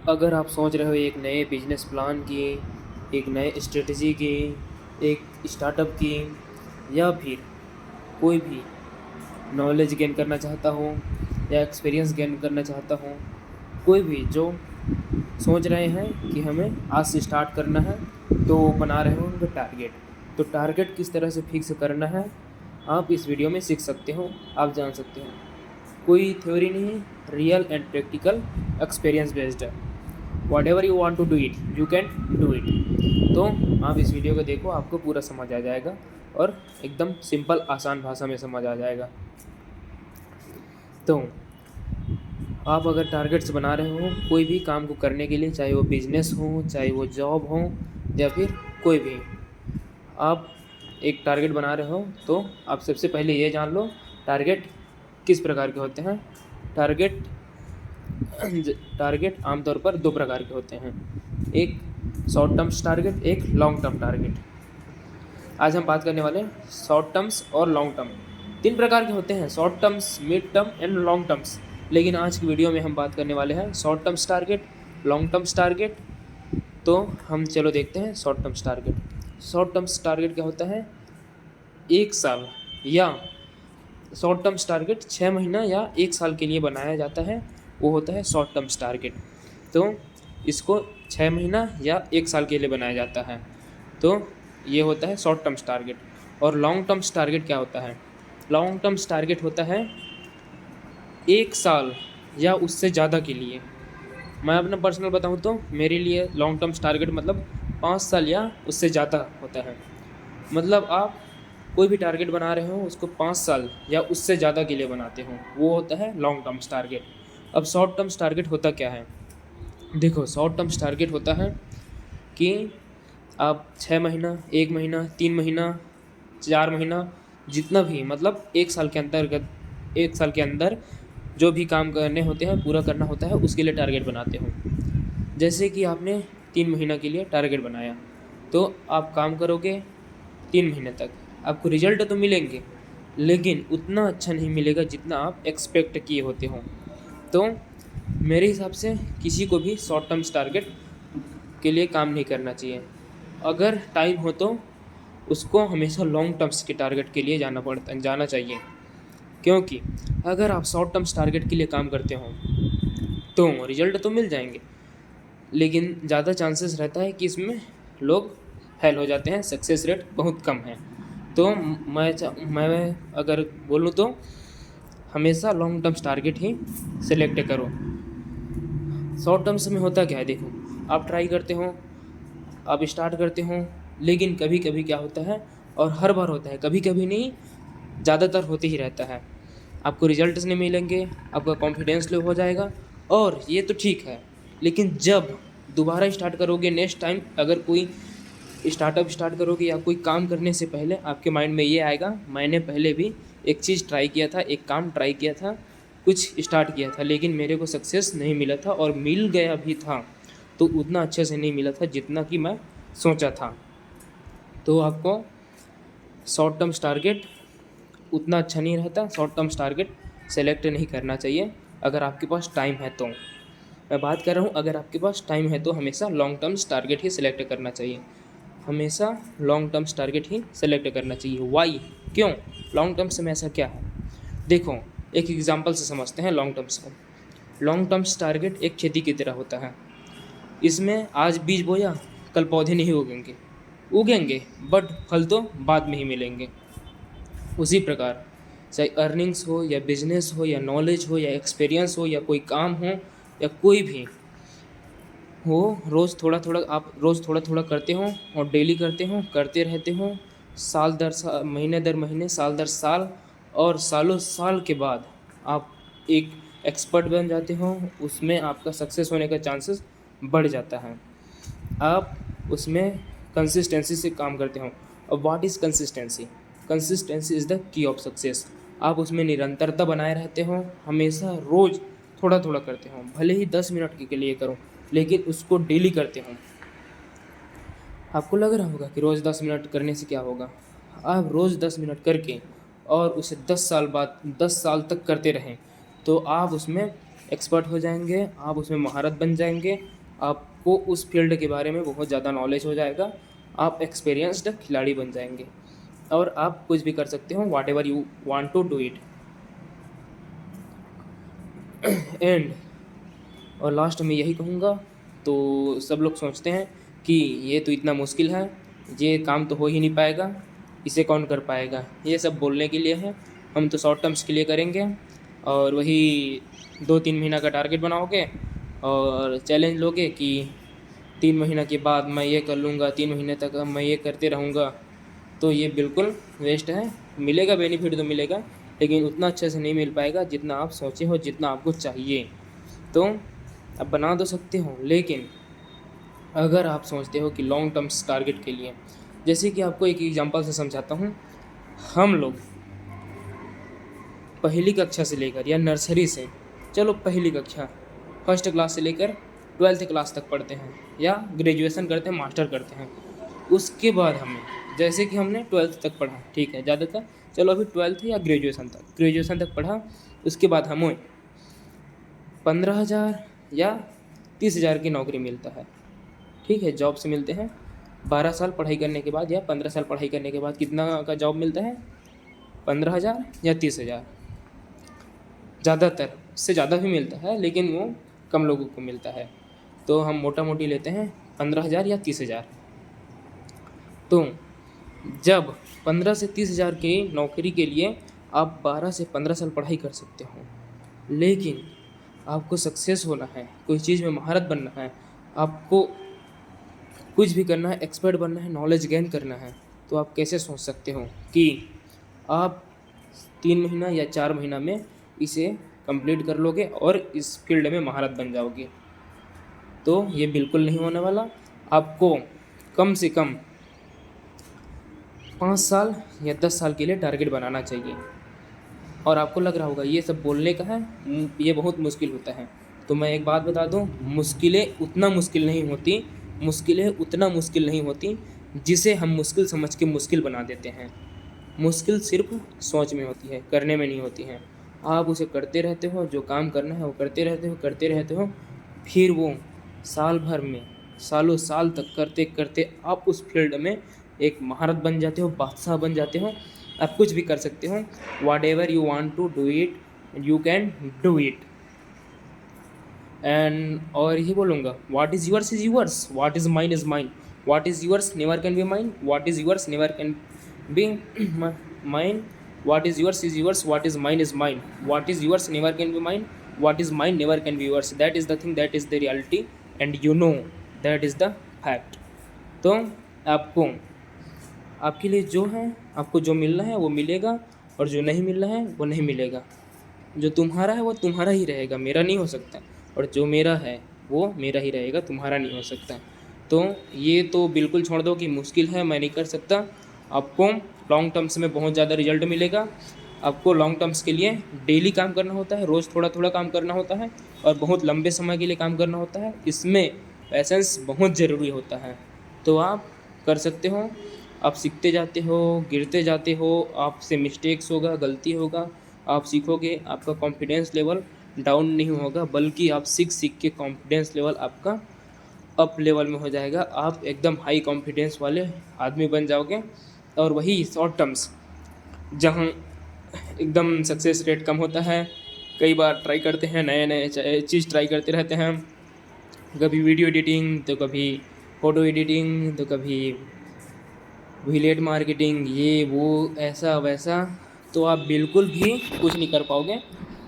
अगर आप सोच रहे हो एक नए बिजनेस प्लान की, एक नए स्ट्रेटजी की, एक स्टार्टअप की, या फिर कोई भी नॉलेज गेन करना चाहता हूँ या एक्सपीरियंस गेन करना चाहता हूँ, कोई भी जो सोच रहे हैं कि हमें आज से स्टार्ट करना है, तो वो बना रहे होंगे टारगेट। तो टारगेट किस तरह से फिक्स करना है आप इस वीडियो में सीख सकते हो, आप जान सकते हो। कोई थ्योरी नहीं, real and practical experience based है। Whatever you want to do it you can do it. तो आप इस वीडियो को देखो, आपको पूरा समझ आ जाएगा और एकदम सिंपल आसान भाषा में समझ आ जाएगा। तो आप अगर टारगेट्स बना रहे हो कोई भी काम को करने के लिए, चाहे वो बिजनेस हो, चाहे वो जॉब हो, या फिर कोई भी आप एक टारगेट बना रहे हो, तो आप सबसे पहले ये जान लो टारगेट किस प्रकार के होते हैं। टारगेट टारगेट आमतौर पर दो प्रकार के होते हैं, एक शॉर्ट टर्म्स टारगेट, एक लॉन्ग टर्म टारगेट। आज हम बात करने वाले हैं शॉर्ट टर्म्स और लॉन्ग टर्म। तीन प्रकार के होते हैं, short terms, mid term and long terms. लेकिन आज की वीडियो में हम बात करने वाले हैं short terms target, long terms target. तो हम चलो देखते हैं short terms target. Short terms target क्या होता है, एक साल या शॉर्ट टर्म्स टारगेट 6 महीना या एक साल के लिए बनाया जाता है, वो होता है शॉर्ट टर्म्स टारगेट। तो इसको 6 महीना या एक साल के लिए बनाया जाता है, तो ये होता है शॉर्ट टर्म्स टारगेट। और लॉन्ग टर्म्स टारगेट क्या होता है, लॉन्ग टर्म्स टारगेट होता है एक साल या उससे ज़्यादा के लिए। मैं अपना पर्सनल बताऊँ तो मेरे लिए लॉन्ग टर्म्स टारगेट मतलब 5 साल या उससे ज़्यादा होता है। मतलब आप कोई भी टारगेट बना रहे हो उसको 5 साल या उससे ज़्यादा के लिए बनाते हो, वो होता है लॉन्ग टर्म्स टारगेट। अब शॉर्ट टर्म्स टारगेट होता क्या है, देखो शॉर्ट टर्म्स टारगेट होता है कि आप 6 महीना, 1 महीना, 3 महीना, 4 महीना, जितना भी मतलब एक साल के अंतर्गत, एक साल के अंदर जो भी काम करने होते हैं, पूरा करना होता है, उसके लिए टारगेट बनाते हो। जैसे कि आपने 3 महीना के लिए टारगेट बनाया, तो आप काम करोगे 3 महीने तक, आपको रिजल्ट तो मिलेंगे लेकिन उतना अच्छा नहीं मिलेगा जितना आप एक्सपेक्ट किए होते हो। तो मेरे हिसाब से किसी को भी शॉर्ट टर्म्स टारगेट के लिए काम नहीं करना चाहिए। अगर टाइम हो तो उसको हमेशा लॉन्ग टर्म्स के टारगेट के लिए जाना चाहिए। क्योंकि अगर आप शॉर्ट टर्म्स टारगेट के लिए काम करते हो तो रिजल्ट तो मिल जाएंगे, लेकिन ज़्यादा चांसेस रहता है कि इसमें लोग फेल हो जाते हैं, सक्सेस रेट बहुत कम है। तो मैं अगर बोलूँ तो हमेशा लॉन्ग टर्म्स टारगेट ही सिलेक्ट करो। शॉर्ट टर्म्स में होता क्या है, देखो आप ट्राई करते हो, आप स्टार्ट करते हो, लेकिन कभी कभी क्या होता है, और हर बार होता है, कभी कभी नहीं, ज़्यादातर होते ही रहता है, आपको रिजल्ट्स नहीं मिलेंगे, आपका कॉन्फिडेंस लो हो जाएगा। और ये तो ठीक है, लेकिन जब दोबारा स्टार्ट करोगे नेक्स्ट टाइम, अगर कोई स्टार्टअप स्टार्ट करोगे या कोई काम करने से पहले आपके माइंड में ये आएगा, मैंने पहले भी एक चीज़ ट्राई किया था, एक काम ट्राई किया था, कुछ स्टार्ट किया था, लेकिन मेरे को सक्सेस नहीं मिला था, और मिल गया भी था तो उतना अच्छे से नहीं मिला था जितना कि मैं सोचा था। तो आपको शॉर्ट टर्म्स टारगेट उतना अच्छा नहीं रहता, शॉर्ट टर्म्स टारगेट सेलेक्ट नहीं करना चाहिए अगर आपके पास टाइम है तो। मैं बात कर रहा हूँ अगर आपके पास टाइम है तो हमेशा लॉन्ग टर्म्स टारगेट ही सिलेक्ट करना चाहिए, हमेशा लॉन्ग टर्म्स टारगेट ही सेलेक्ट करना चाहिए। वाई, क्यों, लॉन्ग टर्म्स में ऐसा क्या है, देखो एक एग्जांपल से समझते हैं लॉन्ग टर्म्स को। लॉन्ग टर्म्स टारगेट एक खेती की तरह होता है, इसमें आज बीज बोया, कल पौधे नहीं उगेंगे, उगेंगे बट फल तो बाद में ही मिलेंगे। उसी प्रकार चाहे अर्निंग्स हो या बिजनेस हो या नॉलेज हो या एक्सपीरियंस हो या कोई काम हो या कोई भी हो, रोज़ थोड़ा थोड़ा आप रोज़ थोड़ा थोड़ा करते हो और डेली करते हो, करते रहते हो, साल दर साल, महीने दर महीने, साल दर साल, और सालों साल के बाद आप एक एक्सपर्ट बन जाते हो, उसमें आपका सक्सेस होने का चांसेस बढ़ जाता है। आप उसमें कंसिस्टेंसी से काम करते हो। अब what is consistency, consistency is the key of success. आप उसमें निरंतरता बनाए रहते हो, हमेशा रोज़ थोड़ा थोड़ा करते हो, भले ही 10 मिनट के लिए करो, लेकिन उसको डेली करते हो। आपको लग रहा होगा कि रोज़ 10 मिनट करने से क्या होगा, आप रोज़ 10 मिनट करके और उसे 10 साल बाद 10 साल तक करते रहें, तो आप उसमें एक्सपर्ट हो जाएंगे, आप उसमें महारत बन जाएंगे, आपको उस फील्ड के बारे में बहुत ज़्यादा नॉलेज हो जाएगा, आप एक्सपीरियंस्ड खिलाड़ी बन जाएंगे और आप कुछ भी कर सकते हो, whatever you want to do it. And और लास्ट में यही कहूँगा, तो सब लोग सोचते हैं कि ये तो इतना मुश्किल है, ये काम तो हो ही नहीं पाएगा, इसे कौन कर पाएगा, ये सब बोलने के लिए है। हम तो शॉर्ट टर्म्स के लिए करेंगे और वही 2-3 महीना का टारगेट बनाओगे और चैलेंज लोगे कि 3 महीना के बाद मैं ये कर लूँगा, 3 महीने तक मैं ये करते रहूँगा, तो ये बिल्कुल वेस्ट है। मिलेगा बेनिफिट तो मिलेगा, लेकिन उतना अच्छे से नहीं मिल पाएगा जितना आप सोचे हो, जितना आपको चाहिए। तो आप बना तो सकते हो, लेकिन अगर आप सोचते हो कि लॉन्ग टर्म्स टारगेट के लिए, जैसे कि आपको एक एग्जांपल से समझाता हूँ। हम लोग पहली कक्षा से लेकर या नर्सरी से, चलो पहली कक्षा फर्स्ट क्लास से लेकर 12th क्लास तक पढ़ते हैं या ग्रेजुएशन करते हैं, मास्टर करते हैं। उसके बाद हमें, जैसे कि हमने 12th तक पढ़ा, ठीक है, ज़्यादातर चलो अभी 12th या ग्रेजुएशन तक पढ़ा। उसके बाद हमें 15,000 या 30,000 की नौकरी मिलता है, ठीक है, जॉब से मिलते हैं। 12 साल पढ़ाई करने के बाद या 15 साल पढ़ाई करने के बाद कितना का जॉब मिलता है? 15,000 या 30,000। ज़्यादातर से ज़्यादा भी मिलता है, लेकिन वो कम लोगों को मिलता है। तो हम मोटा मोटी लेते हैं 15,000 या 30,000। तो जब 15 से 30,000 की नौकरी के लिए आप 12 से 15 साल पढ़ाई कर सकते हो, लेकिन आपको सक्सेस होना है, कोई चीज़ में महारत बनना है, आपको कुछ भी करना है, एक्सपर्ट बनना है, नॉलेज गेन करना है, तो आप कैसे सोच सकते हो कि आप 3 महीना या 4 महीना में इसे कंप्लीट कर लोगे और इस फील्ड में महारत बन जाओगे? तो ये बिल्कुल नहीं होने वाला। आपको कम से कम 5 साल या 10 साल के लिए टारगेट बनाना चाहिए। और आपको लग रहा होगा ये सब बोलने का है, ये बहुत मुश्किल होता है। तो मैं एक बात बता दूं, मुश्किलें उतना मुश्किल नहीं होती, मुश्किलें उतना मुश्किल नहीं होती जिसे हम मुश्किल समझ के मुश्किल बना देते हैं। मुश्किल सिर्फ सोच में होती है, करने में नहीं होती है। आप उसे करते रहते हो, जो काम करना है वो करते रहते हो, फिर वो साल भर में, सालों साल तक करते करते आप उस फील्ड में एक महारत बन जाते हो, बादशाह बन जाते हो। आप कुछ भी कर सकते हो, whatever you want to do it, you can do it. And और यही बोलूँगा, what is yours is yours, what is mine is mine, what is yours never can be mine, what is yours never can be mine, what is yours, what is mine is mine, what is yours never can be mine, what is mine never can be yours. That is the thing, that is the reality and you know that is the fact. तो आपको, आपके लिए जो है, आपको जो मिलना है वो मिलेगा और जो नहीं मिलना है वो नहीं मिलेगा। जो तुम्हारा है वो तुम्हारा ही रहेगा, मेरा नहीं हो सकता, और जो मेरा है वो मेरा ही रहेगा, तुम्हारा नहीं हो सकता। तो ये तो बिल्कुल छोड़ दो कि मुश्किल है, मैं नहीं कर सकता। आपको लॉन्ग टर्म्स में बहुत ज़्यादा रिजल्ट मिलेगा। आपको लॉन्ग टर्म्स के लिए डेली काम करना होता है, रोज़ थोड़ा थोड़ा काम करना होता है और बहुत लंबे समय के लिए काम करना होता है। इसमें पैसेंस बहुत ज़रूरी होता है। तो आप कर सकते हो, आप सीखते जाते हो, गिरते जाते हो, आपसे मिस्टेक्स होगा, गलती होगा, आप सीखोगे, आपका कॉन्फिडेंस लेवल डाउन नहीं होगा, बल्कि आप सीख सीख के कॉन्फिडेंस लेवल आपका अप लेवल में हो जाएगा। आप एकदम हाई कॉन्फिडेंस वाले आदमी बन जाओगे। और वही शॉर्ट टर्म्स जहाँ एकदम सक्सेस रेट कम होता है, कई बार ट्राई करते हैं, नए नए चीज़ ट्राई करते रहते हैं, कभी वीडियो एडिटिंग, तो कभी फ़ोटो एडिटिंग, तो कभी विलेट मार्केटिंग, ये वो ऐसा वैसा, तो आप बिल्कुल भी कुछ नहीं कर पाओगे।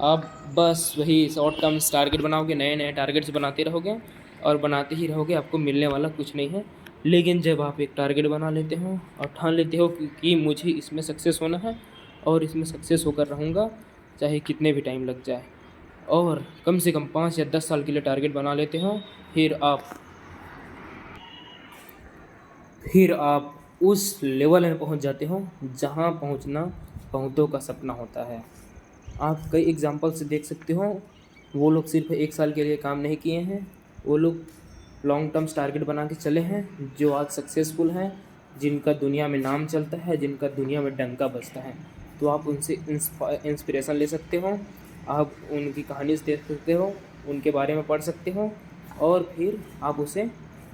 आप बस वही शॉर्ट टर्म्स टारगेट बनाओगे, नए नए टारगेट्स बनाते रहोगे और बनाते ही रहोगे, आपको मिलने वाला कुछ नहीं है। लेकिन जब आप एक टारगेट बना लेते हो और ठान लेते हो कि मुझे इसमें सक्सेस होना है और इसमें सक्सेस होकर रहूँगा, चाहे कितने भी टाइम लग जाए, और कम से कम 5 या 10 साल के लिए टारगेट बना लेते हो, फिर आप उस लेवल में पहुंच जाते हो जहां पहुंचना बहुतों का सपना होता है। आप कई एग्जांपल से देख सकते हो, वो लोग सिर्फ 1 साल के लिए काम नहीं किए हैं, वो लोग लॉन्ग टर्म्स टारगेट बना के चले हैं, जो आज सक्सेसफुल हैं, जिनका दुनिया में नाम चलता है, जिनका दुनिया में डंका बजता है। तो आप उनसे इंस्पिरेशन ले सकते हो आप उनकी कहानी देख सकते हो, उनके बारे में पढ़ सकते हो और फिर आप उसे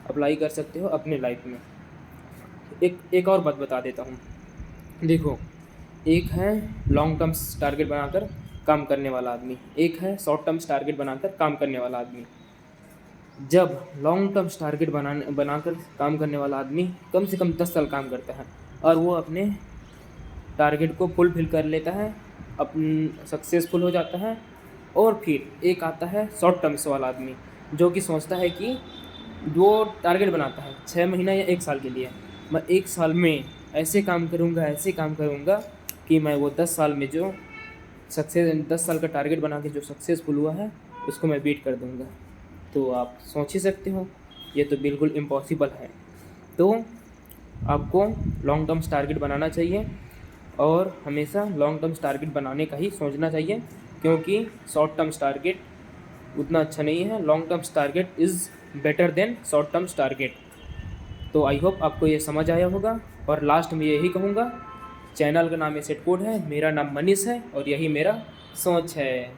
अप्लाई कर सकते हो अपने लाइफ में। एक और बात बता देता हूँ। देखो, एक है लॉन्ग टर्म्स टारगेट बनाकर काम करने वाला आदमी, एक है शॉर्ट टर्म्स टारगेट बनाकर काम करने वाला आदमी। जब लॉन्ग टर्म्स टारगेट बनाकर काम करने वाला आदमी कम से कम 10 साल काम करता है और वो अपने टारगेट को फुलफिल कर लेता है, सक्सेसफुल हो जाता है। और फिर एक आता है शॉर्ट टर्म्स वाला आदमी, जो कि सोचता है कि वो टारगेट बनाता है 6 महीना या 1 साल के लिए, मैं 1 साल में ऐसे काम करूँगा कि मैं वो 10 साल में जो 10 साल का टारगेट बना के जो सक्सेसफुल हुआ है उसको मैं बीट कर दूँगा। तो आप सोच ही सकते हो, ये तो बिल्कुल इम्पॉसिबल है। तो आपको लॉन्ग टर्म्स टारगेट बनाना चाहिए और हमेशा लॉन्ग टर्म्स टारगेट बनाने का ही सोचना चाहिए, क्योंकि शॉर्ट टर्म्स टारगेट उतना अच्छा नहीं है। Long terms target is better than short terms target. तो आई होप आपको ये समझ आया होगा। और लास्ट में यही कहूँगा, चैनल का नाम एसेट कोड है, मेरा नाम मनीष है और यही मेरा सोच है।